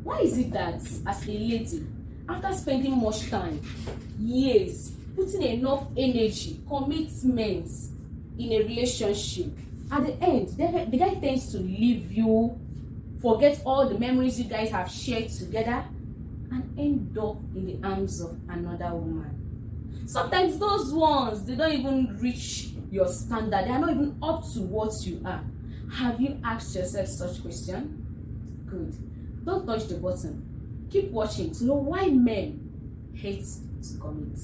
Why is it that as a lady, after spending much time, years, putting enough energy, commitment in a relationship, at the end, the guy tends to leave you, forget all the memories you guys have shared together, and end up in the arms of another woman? Sometimes those ones, they don't even reach your standard. They are not even up to what you are. Have you asked yourself such question? Good. Don't touch the button. Keep watching to know why men hate to commit.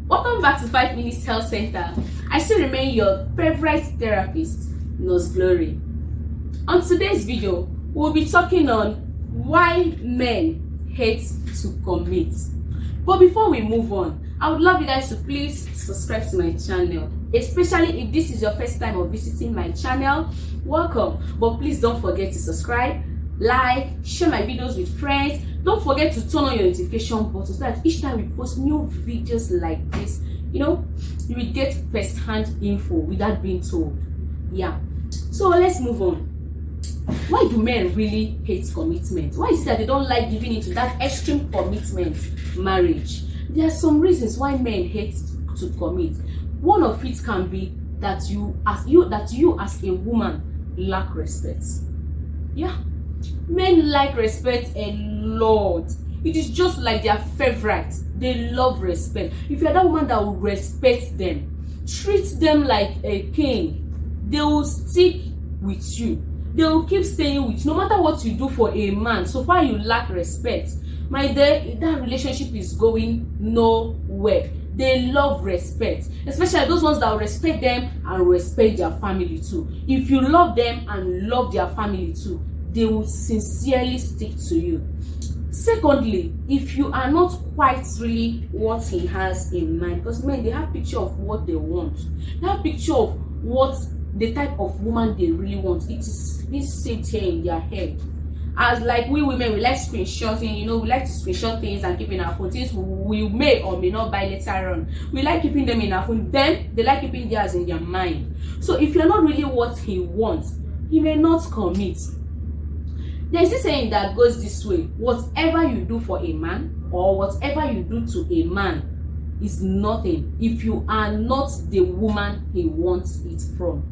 Welcome back to 5 Minutes Health Center. I still remain your favorite therapist, Nurse Glory. On today's video, we'll be talking on why men hate to commit. But before we move on, I would love you guys to please subscribe to my channel, especially if this is your first time of visiting my channel. Welcome, but please don't forget to subscribe, like, share my videos with friends. Don't forget to turn on your notification button so that each time we post new videos like this, you will get first-hand info without being told. Yeah, so let's move on. Why do men really hate commitment? Why is it that they don't like giving into that extreme commitment marriage? There are some reasons why men hate to commit. One of it can be that you as a woman lack respect. Yeah, men like respect a lot. It is just like their favorite. They love respect. If you're that woman that will respect them, treat them like a king, they will stick with you. They will keep staying with you no matter what you do for a man. So far you lack respect, my dear, that relationship is going nowhere. They love respect, especially those ones that will respect them and respect their family too. If you love them and love their family too, they will sincerely stick to you. Secondly, if you are not quite really what he has in mind, because men, they have picture of what they want. They have picture of what the type of woman they really want. It is sit here in their head. As like we women, we like screenshotting, we like to screenshot things and keep in our phone. Things we may or may not buy later on. We like keeping them in our phone. Then they like keeping theirs in their mind. So if you're not really what he wants, he may not commit. There is this saying that goes this way: whatever you do for a man or whatever you do to a man is nothing if you are not the woman he wants it from.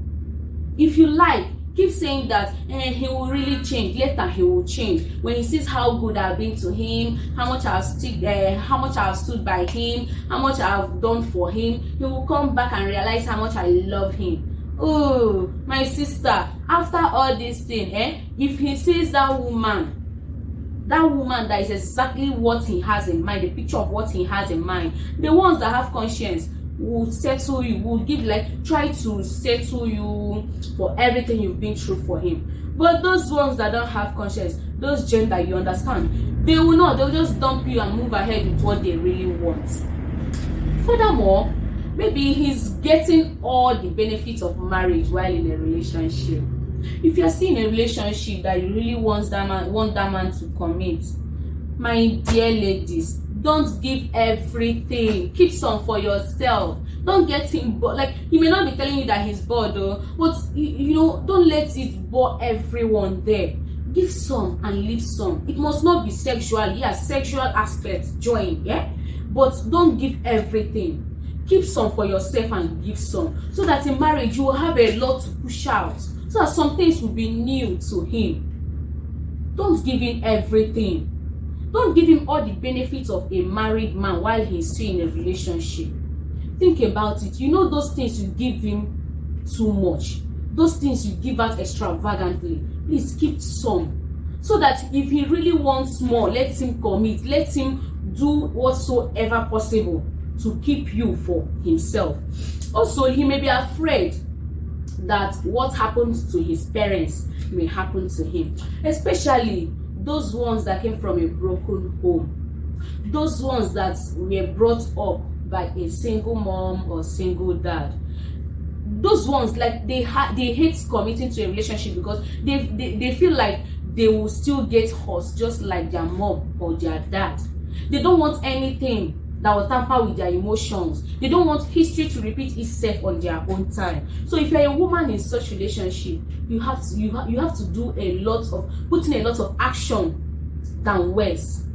If you like, keep saying that he will really change. Later he will change when he sees how good I've been to him, how much I've stood by him, how much I've done for him. He will come back and realize how much I love him. Oh, my sister, after all this thing, if he sees that woman that is exactly what he has in mind, the picture of what he has in mind, the ones that have conscience will settle you, will try to settle you for everything you've been through for him. But those ones that don't have conscience, those gender, you understand, they will not. They'll just dump you and move ahead with what they really want. Furthermore, maybe he's getting all the benefits of marriage while in a relationship. If you're still in a relationship that you really want that man to commit, my dear ladies, don't give everything. Keep some for yourself. Don't get him bored. He may not be telling you that he's bored though, but don't let it bore everyone there. Give some and leave some. It must not be sexual. Yes, sexual aspects join, yeah, but don't give everything. Keep some for yourself and give some, so that in marriage you will have a lot to push out, so that some things will be new to him. Don't give him everything. Don't give him all the benefits of a married man while he's still in a relationship. Think about it. Those things you give him too much, those things you give out extravagantly. Please keep some, so that if he really wants more, let him commit. Let him do whatsoever possible to keep you for himself. Also, he may be afraid that what happens to his parents may happen to him, especially those ones that came from a broken home, those ones that were brought up by a single mom or single dad. Those ones, they hate committing to a relationship because they feel like they will still get hurt just like their mom or their dad. They don't want anything that will tamper with their emotions. They don't want history to repeat itself on their own time. So if you're a woman in such relationship, you have to do a lot of putting a lot of action than words.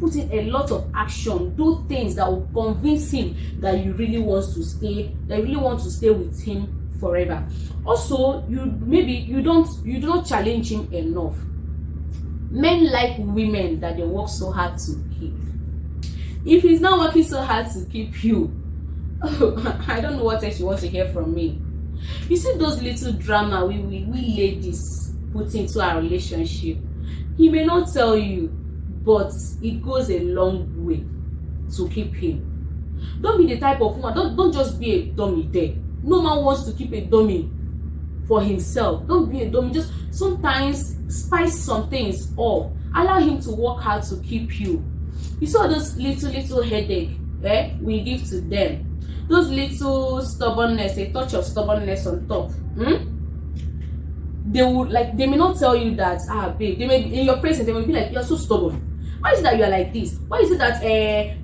Put in a lot of action. Do things that will convince him that you really want to stay. That you really want to stay with him forever. Also, you do not challenge him enough. Men like women that they work so hard to keep. If he's not working so hard to keep you, I don't know what else you want to hear from me. You see those little drama we ladies put into our relationship. He may not tell you, but it goes a long way to keep him. Don't be the type of woman. Don't just be a dummy there. No man wants to keep a dummy for himself. Don't be a dummy. Just sometimes spice some things up. Allow him to work hard to keep you. You saw those little headache we give to them. Those little stubbornness, a touch of stubbornness on top. They may not tell you that, babe. They may in your presence they may be like, you're so stubborn. Why is it that you are like this? Why is it that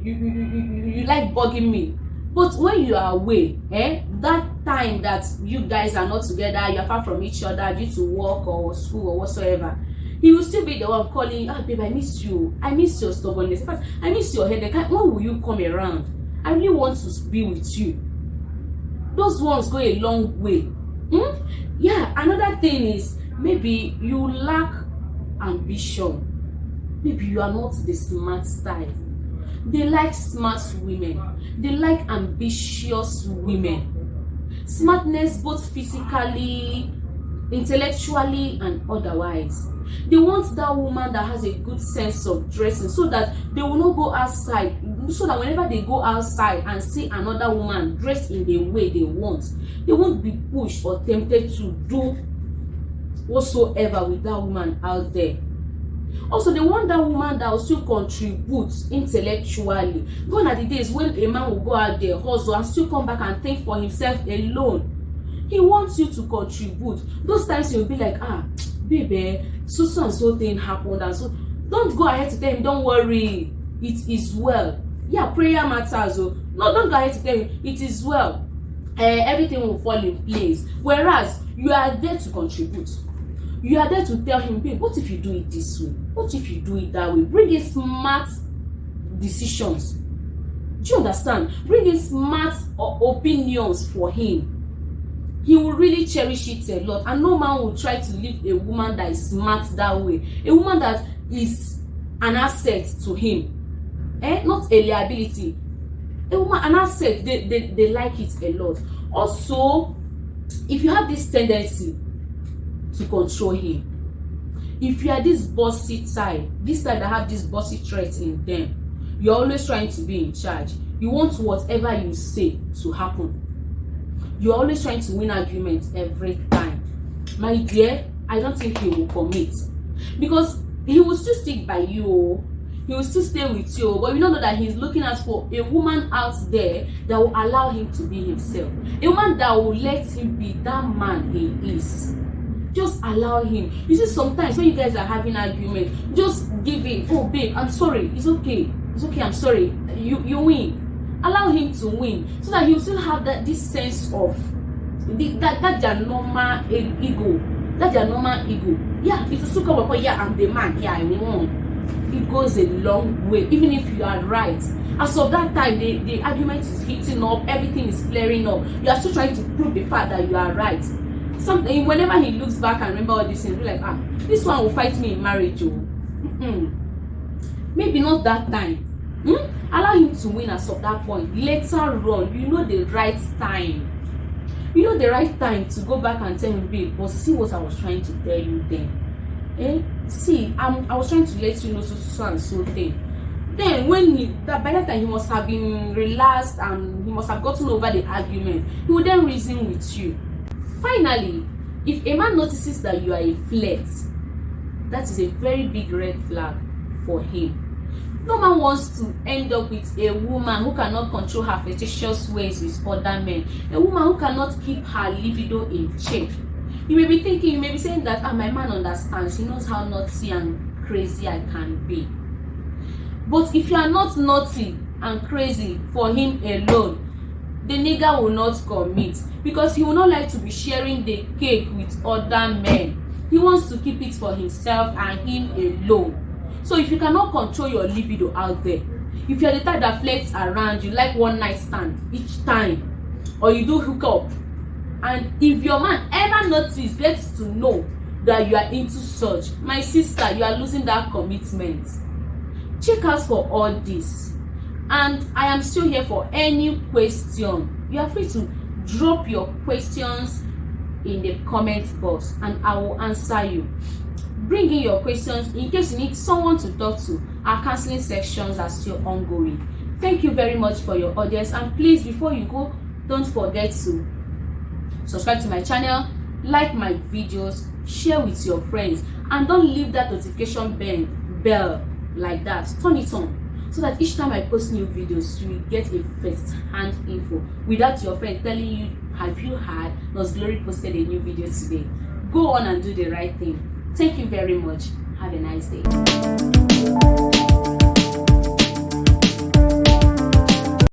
you like bugging me? But when you are away, that time that you guys are not together, you're far from each other due to work or school or whatsoever, he will still be the one calling, babe, I miss you. I miss your stubbornness. In fact, I miss your headache. When will you come around? I really want to be with you. Those ones go a long way. Yeah, another thing is maybe you lack ambition. Maybe you are not the smart type. They like smart women. They like ambitious women. Smartness both physically, intellectually, and otherwise. They want that woman that has a good sense of dressing so that they will not go outside. So that whenever they go outside and see another woman dressed in the way they want, they won't be pushed or tempted to do whatsoever with that woman out there. Also, they want that woman that will still contribute intellectually. Gone are the days when a man will go out there, hustle, and still come back and think for himself alone. He wants you to contribute. Those times you'll be like, baby, so and so thing happened, and so don't go ahead to tell him, don't worry, it is well. Yeah, prayer matters. No, don't go ahead to tell him, it is well. Everything will fall in place. Whereas you are there to contribute. You are there to tell him, babe, what if you do it this way? What if you do it that way? Bring in smart decisions. Do you understand? Bring in smart opinions for him. He will really cherish it a lot. And no man will try to leave a woman that is smart that way. A woman that is an asset to him. Not a liability. A woman, an asset, they like it a lot. Also, if you have this tendency to control him, if you are this bossy type, this type that have this bossy trait in them, you're always trying to be in charge. You want whatever you say to happen. You're always trying to win arguments every time. My dear, I don't think he will commit, because he will still stick by you. He will still stay with you, but you don't know that he's looking out for a woman out there that will allow him to be himself. A woman that will let him be that man he is. Just allow him. You see, sometimes when you guys are having arguments, just give in. Oh, babe, I'm sorry. It's okay. It's okay. I'm sorry. You win. Allow him to win, so that he'll still have this sense of that their normal ego. That their normal ego. Yeah, it will still come up. Yeah, I'm the man. Yeah, I won. It goes a long way, even if you are right. As of that time, the argument is heating up, everything is flaring up. You are still trying to prove the fact that you are right. Something, whenever he looks back and remember all these things, be like, this one will fight me in marriage. Maybe not that time. Allow him to win as of that point. Later on, you know the right time. You know the right time to go back and tell him, babe, but see what I was trying to tell you then. See, I was trying to let you know so and so thing. Then when by that time he must have been relaxed and he must have gotten over the argument, he will then reason with you. Finally, if a man notices that you are a flirt, that is a very big red flag for him. No man wants to end up with a woman who cannot control her flirtatious ways with other men, a woman who cannot keep her libido in check. You may be thinking, you may be saying that, my man understands, he knows how naughty and crazy I can be. But if you are not naughty, and crazy for him alone, the nigga will not commit, because he will not like to be sharing the cake with other men. He wants to keep it for himself and him alone. So if you cannot control your libido out there, if you're the type that flirts around, you like one night stand each time, or you do hook up, and if your man ever gets to know that you are into such, my sister, you are losing that commitment. Check out for all this, and I am still here for any question. You are free to drop your questions in the comment box and I will answer you. Bring in your questions in case you need someone to talk to. Our counseling sections are still ongoing. Thank you very much for your audience, and please, before you go, don't forget to subscribe to my channel, like my videos, share with your friends, and don't leave that notification bell like that. Turn it on so that each time I post new videos, you will get a first-hand info without your friend telling you, have you heard Nos Glory posted a new video today? Go on and do the right thing. Thank you very much. Have a nice day.